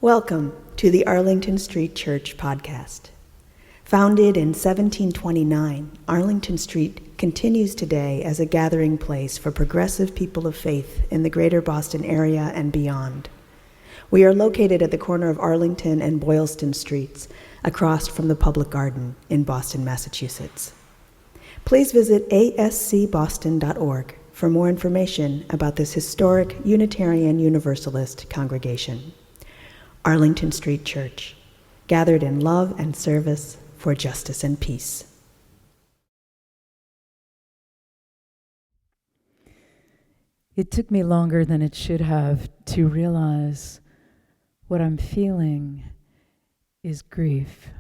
Welcome to the Arlington Street Church podcast. Founded in 1729, Arlington Street continues today as a gathering place for progressive people of faith in the greater Boston area and beyond. We are located at the corner of Arlington and Boylston Streets, across from the Public Garden in Boston, Massachusetts. Please visit ascboston.org for more information about this historic Unitarian Universalist congregation. Arlington Street Church, gathered in love and service for justice and peace. It took me longer than it should have to realize what I'm feeling is grief.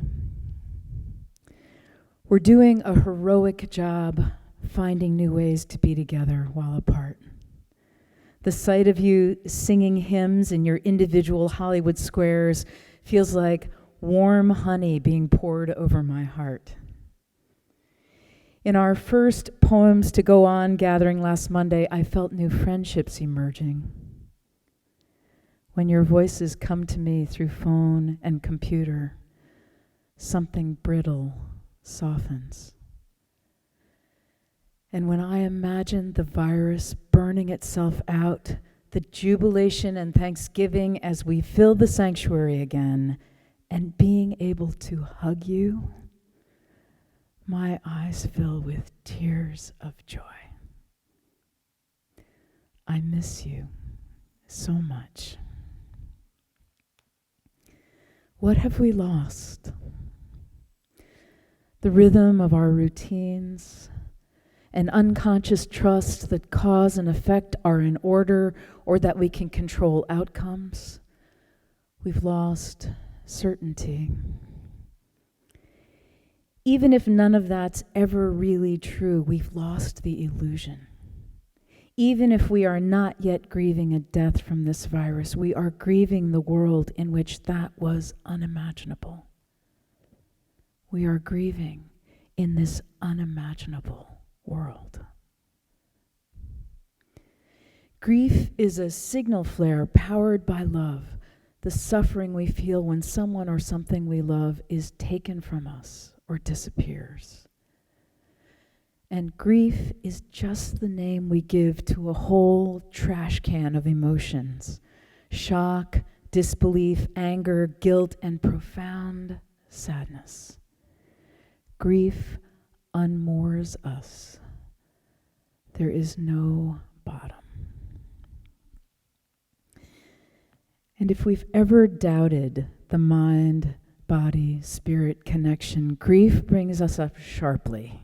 We're doing a heroic job finding new ways to be together while apart. The sight of you singing hymns in your individual Hollywood squares feels like warm honey being poured over my heart. In our first Poems to Go On gathering last Monday, I felt new friendships emerging. When your voices come to me through phone and computer, something brittle softens. And when I imagine the virus burning itself out, the jubilation and thanksgiving as we fill the sanctuary again, and being able to hug you, my eyes fill with tears of joy. I miss you so much. What have we lost? The rhythm of our routines, an unconscious trust that cause and effect are in order or that we can control outcomes. We've lost certainty. Even if none of that's ever really true, we've lost the illusion. Even if we are not yet grieving a death from this virus, we are grieving the world in which that was unimaginable. We are grieving in this unimaginable world. Grief is a signal flare powered by love, the suffering we feel when someone or something we love is taken from us or disappears. And grief is just the name we give to a whole trash can of emotions: shock, disbelief, anger, guilt, and profound sadness. Grief unmoors us. There is no bottom. And if we've ever doubted the mind, body, spirit connection, grief brings us up sharply,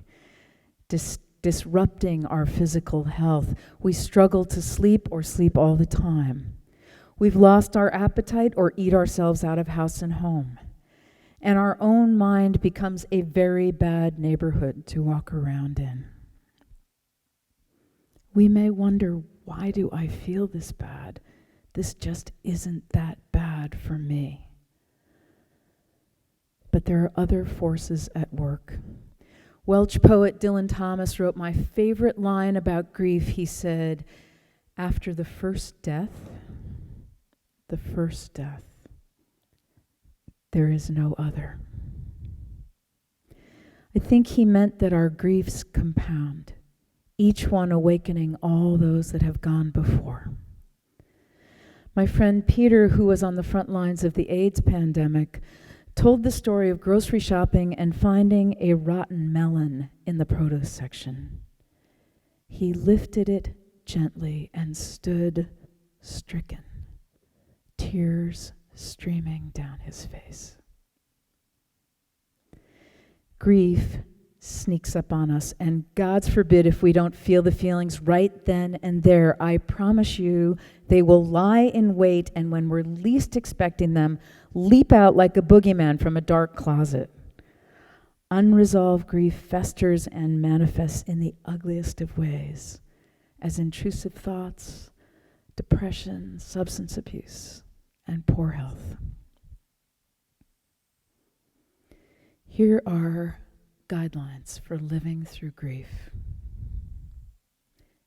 disrupting our physical health. We struggle to sleep or sleep all the time. We've lost our appetite or eat ourselves out of house and home. And our own mind becomes a very bad neighborhood to walk around in. We may wonder, why do I feel this bad? This just isn't that bad for me. But there are other forces at work. Welsh poet Dylan Thomas wrote my favorite line about grief. He said, "After the first death, there is no other." I think he meant that our griefs compound, each one awakening all those that have gone before. My friend Peter, who was on the front lines of the AIDS pandemic, told the story of grocery shopping and finding a rotten melon in the produce section. He lifted it gently and stood stricken, tears streaming down his face. Grief sneaks up on us, and God's forbid if we don't feel the feelings right then and there. I promise you, they will lie in wait, and when we're least expecting them, leap out like a boogeyman from a dark closet. Unresolved grief festers and manifests in the ugliest of ways, as intrusive thoughts, depression, substance abuse, and poor health. Here are guidelines for living through grief.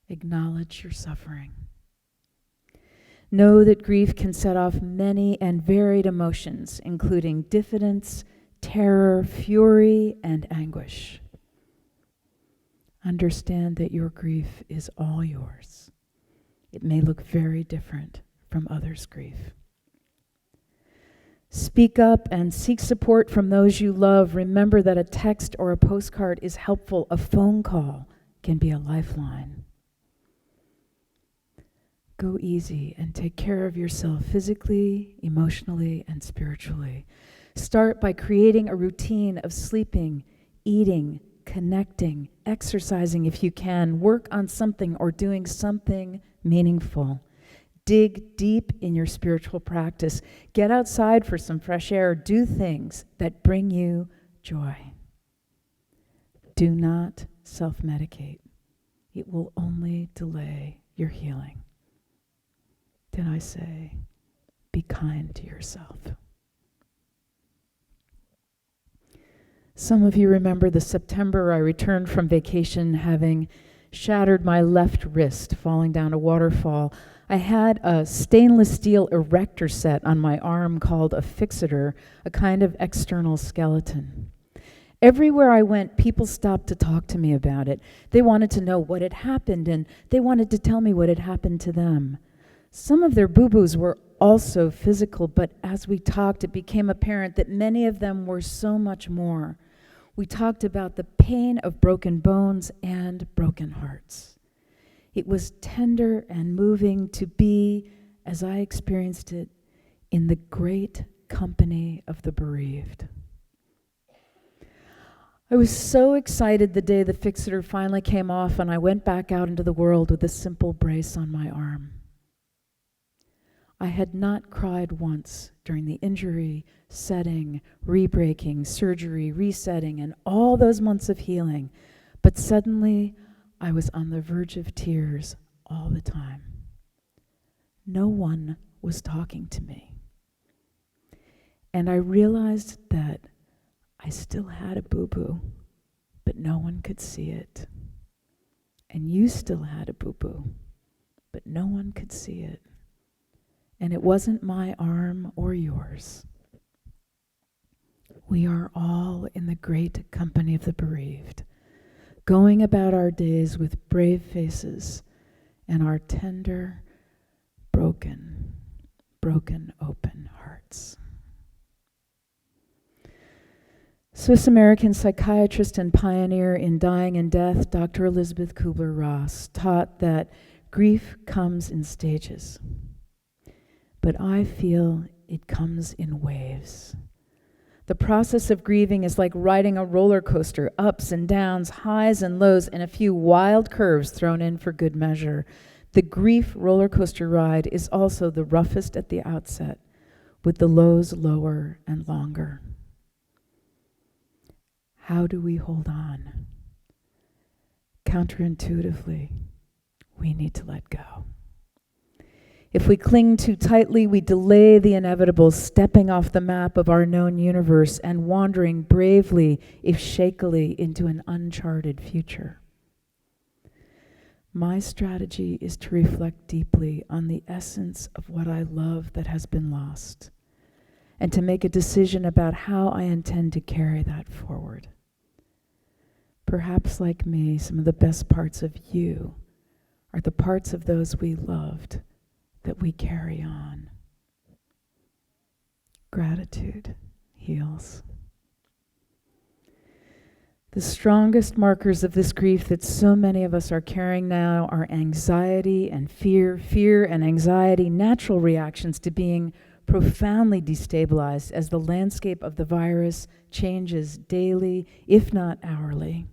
Acknowledge your suffering. Know that grief can set off many and varied emotions, including diffidence, terror, fury, and anguish. Understand that your grief is all yours. It may look very different from others' grief. Speak up and seek support from those you love. Remember that a text or a postcard is helpful. A phone call can be a lifeline. Go easy and take care of yourself physically, emotionally, and spiritually. Start by creating a routine of sleeping, eating, connecting, exercising if you can. Work on something or doing something meaningful. Dig deep in your spiritual practice. Get outside for some fresh air. Do things that bring you joy. Do not self-medicate. It will only delay your healing. Then I say, be kind to yourself. Some of you remember the September I returned from vacation having shattered my left wrist falling down a waterfall. I had a stainless steel erector set on my arm called a fixator, a kind of external skeleton. Everywhere I went, people stopped to talk to me about it. They wanted to know what had happened, and they wanted to tell me what had happened to them. Some of their boo-boos were also physical, but as we talked, it became apparent that many of them were so much more. We talked about the pain of broken bones and broken hearts. It was tender and moving to be, as I experienced it, in the great company of the bereaved. I was so excited the day the fixator finally came off and I went back out into the world with a simple brace on my arm. I had not cried once during the injury, setting, re-breaking, surgery, resetting, and all those months of healing, but suddenly I was on the verge of tears all the time. No one was talking to me. And I realized that I still had a boo-boo, but no one could see it. And you still had a boo-boo, but no one could see it. And it wasn't my arm or yours. We are all in the great company of the bereaved, going about our days with brave faces and our tender, broken open hearts. Swiss-American psychiatrist and pioneer in dying and death, Dr. Elizabeth Kubler-Ross, taught that grief comes in stages. But I feel it comes in waves. The process of grieving is like riding a roller coaster, ups and downs, highs and lows, and a few wild curves thrown in for good measure. The grief roller coaster ride is also the roughest at the outset, with the lows lower and longer. How do we hold on? Counterintuitively, we need to let go. If we cling too tightly, we delay the inevitable, stepping off the map of our known universe and wandering bravely, if shakily, into an uncharted future. My strategy is to reflect deeply on the essence of what I love that has been lost, and to make a decision about how I intend to carry that forward. Perhaps, like me, some of the best parts of you are the parts of those we loved that we carry on. Gratitude heals. The strongest markers of this grief that so many of us are carrying now are anxiety and fear and anxiety, natural reactions to being profoundly destabilized as the landscape of the virus changes daily, if not hourly.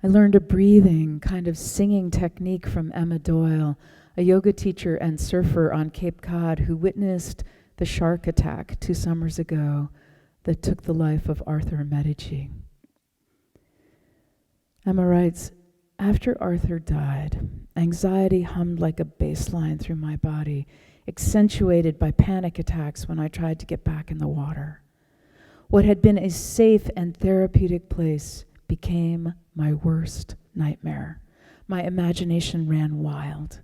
I learned a breathing, kind of singing technique from Emma Doyle, a yoga teacher and surfer on Cape Cod who witnessed the shark attack 2 summers ago that took the life of Arthur Medici. Emma writes, after Arthur died, anxiety hummed like a bass line through my body, accentuated by panic attacks when I tried to get back in the water. What had been a safe and therapeutic place became my worst nightmare. My imagination ran wild.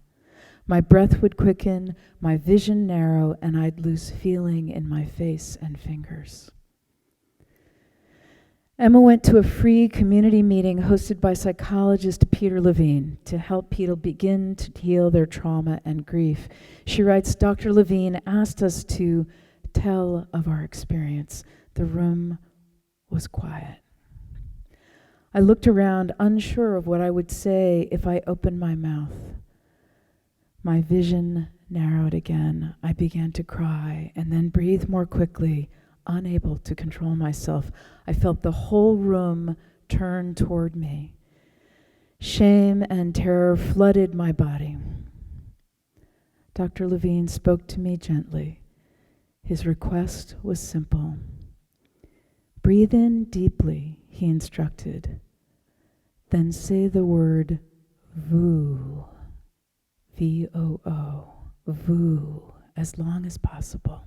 My breath would quicken, my vision narrow, and I'd lose feeling in my face and fingers. Emma went to a free community meeting hosted by psychologist Peter Levine to help people begin to heal their trauma and grief. She writes, Dr. Levine asked us to tell of our experience. The room was quiet. I looked around, unsure of what I would say if I opened my mouth. My vision narrowed again. I began to cry and then breathe more quickly, unable to control myself. I felt the whole room turn toward me. Shame and terror flooded my body. Dr. Levine spoke to me gently. His request was simple. Breathe in deeply, he instructed. Then say the word VOO. V-O-O, VOO, as long as possible.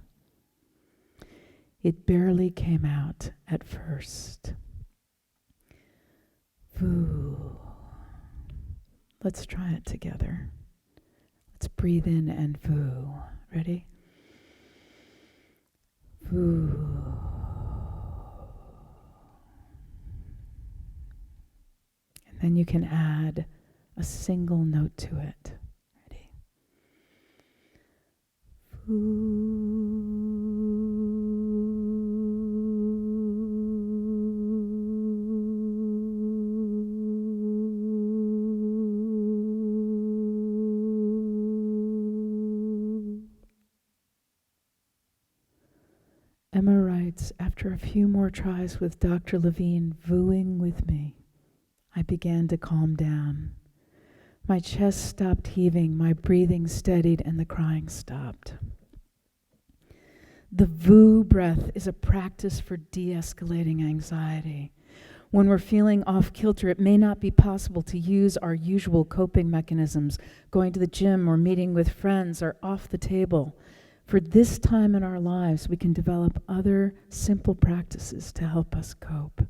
It barely came out at first. VOO. Let's try it together. Let's breathe in and VOO. Ready? VOO. And then you can add a single note to it. Emma writes, after a few more tries with Dr. Levine VOOing with me, I began to calm down. My chest stopped heaving, my breathing steadied, and the crying stopped. The VOO breath is a practice for de-escalating anxiety. When we're feeling off kilter, it may not be possible to use our usual coping mechanisms. Going to the gym or meeting with friends are off the table. For this time in our lives, we can develop other simple practices to help us cope.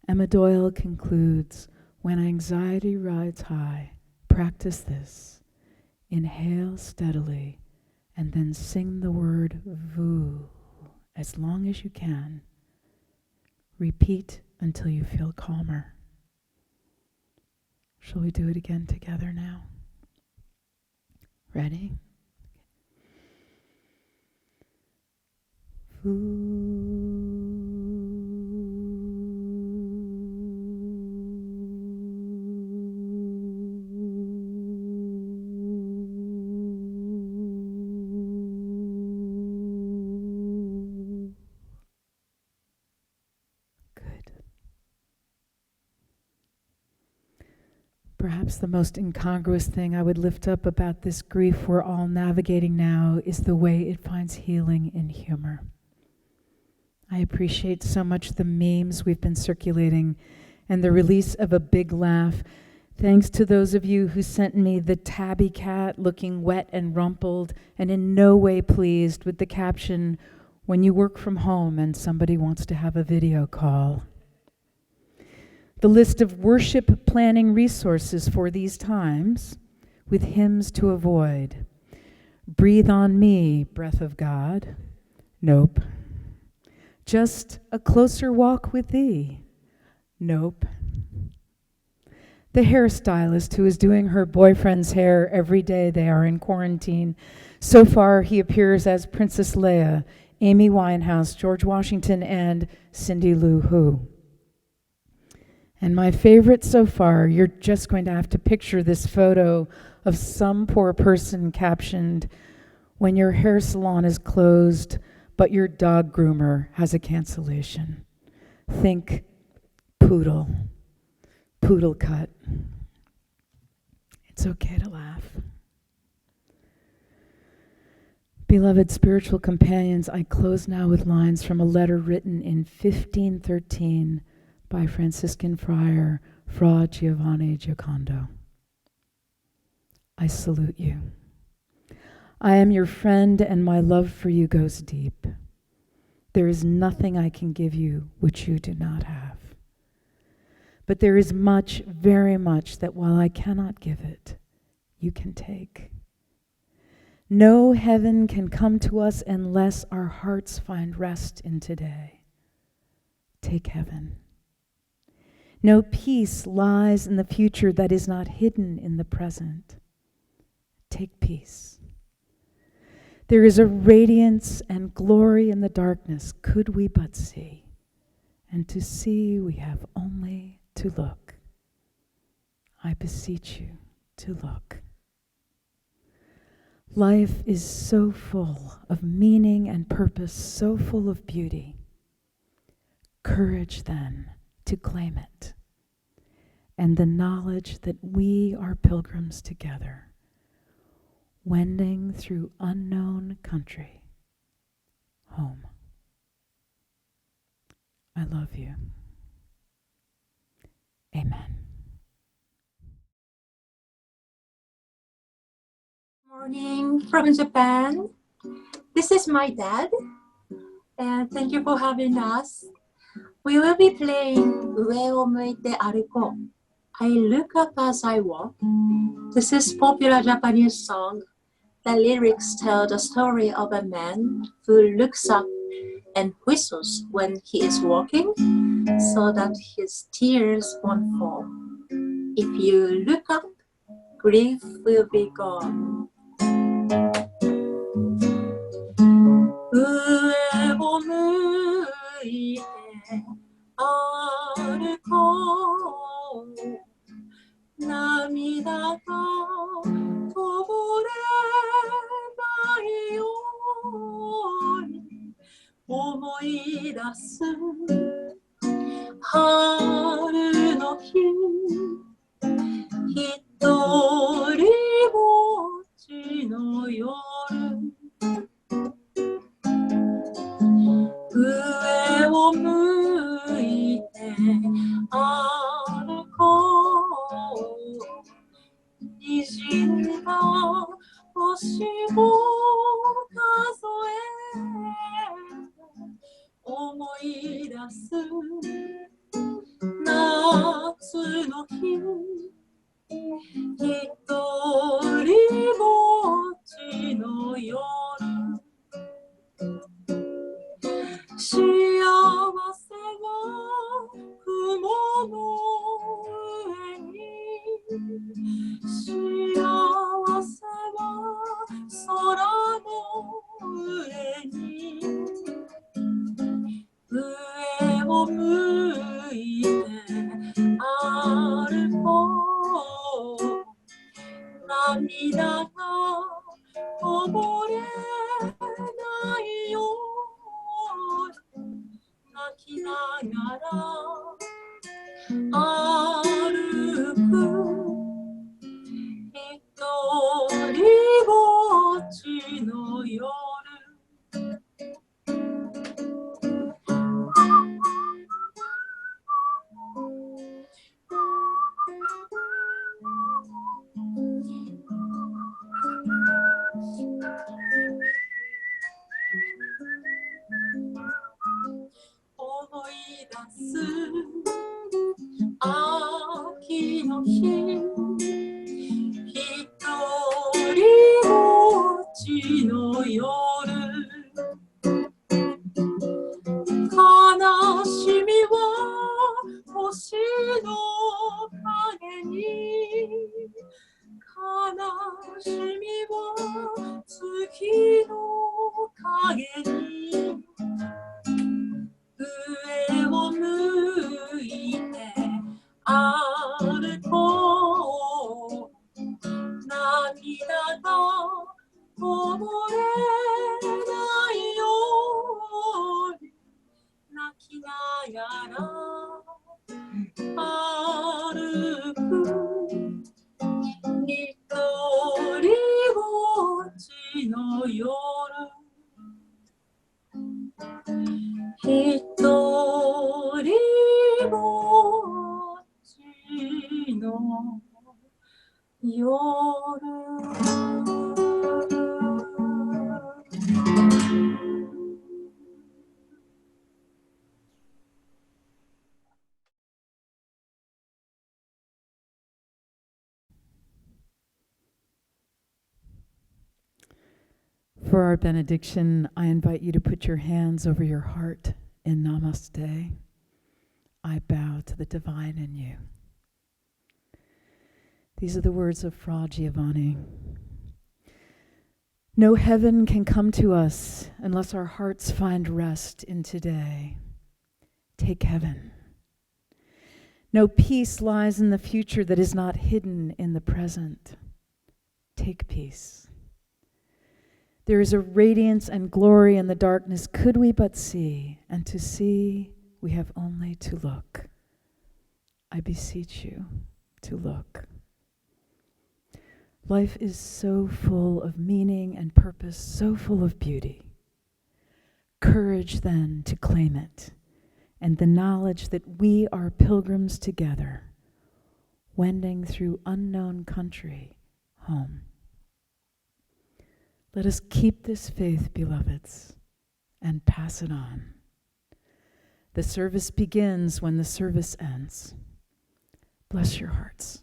Emma Doyle concludes, when anxiety rides high, practice this. Inhale steadily and then sing the word VOO as long as you can. Repeat until you feel calmer. Shall we do it again together now? Ready? Perhaps the most incongruous thing I would lift up about this grief we're all navigating now is the way it finds healing in humor. I appreciate so much the memes we've been circulating and the release of a big laugh. Thanks to those of you who sent me the tabby cat looking wet and rumpled and in no way pleased with the caption, "When you work from home and somebody wants to have a video call." The list of worship planning resources for these times with hymns to avoid. Breathe on me, breath of God. Nope. Just a closer walk with thee. Nope. The hairstylist who is doing her boyfriend's hair every day they are in quarantine. So far, he appears as Princess Leia, Amy Winehouse, George Washington, and Cindy Lou Who. And my favorite so far, you're just going to have to picture this photo of some poor person captioned, "When your hair salon is closed, but your dog groomer has a cancellation." Think poodle cut. It's okay to laugh. Beloved spiritual companions, I close now with lines from a letter written in 1513 by Franciscan friar Fra Giovanni Giocondo. I salute you. I am your friend, and my love for you goes deep. There is nothing I can give you which you do not have. But there is much, very much, that while I cannot give it, you can take. No heaven can come to us unless our hearts find rest in today. Take heaven. No peace lies in the future that is not hidden in the present. Take peace. There is a radiance and glory in the darkness, could we but see. And to see, we have only to look. I beseech you to look. Life is so full of meaning and purpose, so full of beauty. Courage, then, to claim it, and the knowledge that we are pilgrims together, wending through unknown country, home. I love you. Amen. Morning from Japan. This is my dad, and thank you for having us. We will be playing 上を向いて歩こう. I look up as I walk. This is popular Japanese song. The lyrics tell the story of a man who looks up and whistles when he is walking so that his tears won't fall. If you look up, grief will be gone. 上を向いて歩こう。涙がこぼれないように思い出す春の日、一人ぼっちの夜、上を向いて歩こう。虹が星を数え思い出す夏の日、一人ぼっちの夜、幸せが雲の上に、幸せが空の上に、上を向いて歩こう。涙がこぼれないように泣きながら歩く。一人ぼっちの夜、思い出す秋の日、一人ぼっちの夜、悲しみは星の影に、悲しみは月の影に、上を向いて歩こう。涙がこぼれないように泣きながら歩く。一人ぼっちの夜、一人ぼっちの夜。For our benediction, I invite you to put your hands over your heart in Namaste. I bow to the divine in you. These are the words of Fra Giovanni. No heaven can come to us unless our hearts find rest in today. Take heaven. No peace lies in the future that is not hidden in the present. Take peace. There is a radiance and glory in the darkness, could we but see, and to see we have only to look. I beseech you to look. Life is so full of meaning and purpose, so full of beauty. Courage then to claim it, and the knowledge that we are pilgrims together, wending through unknown country home. Let us keep this faith, beloveds, and pass it on. The service begins when the service ends. Bless your hearts.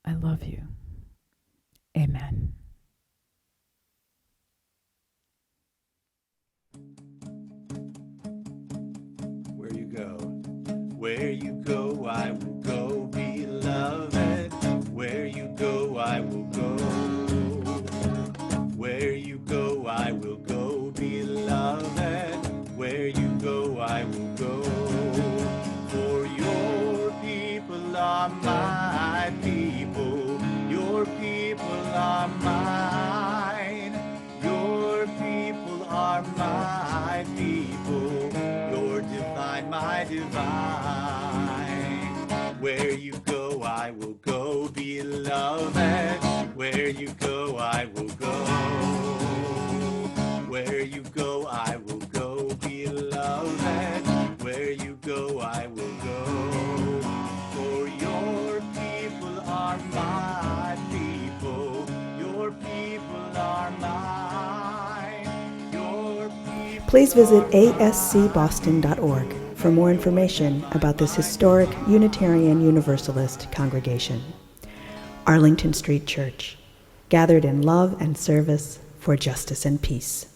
I love you. Amen. Where you go, I will go, beloved. Where you go, I will go. Where you go, I will go, beloved. Where you go, I will go. For your people are my people. Your people are mine. Your people are my people. Your divine, my divine. Where you go, I will go, beloved. Where you go, I will go. Where you go, I will go, beloved. Where you go, I will go. For your people are my people. Your people are mine. Your people. Please visit ascboston.org for more information about this historic Unitarian Universalist congregation. Arlington Street Church, gathered in love and service for justice and peace.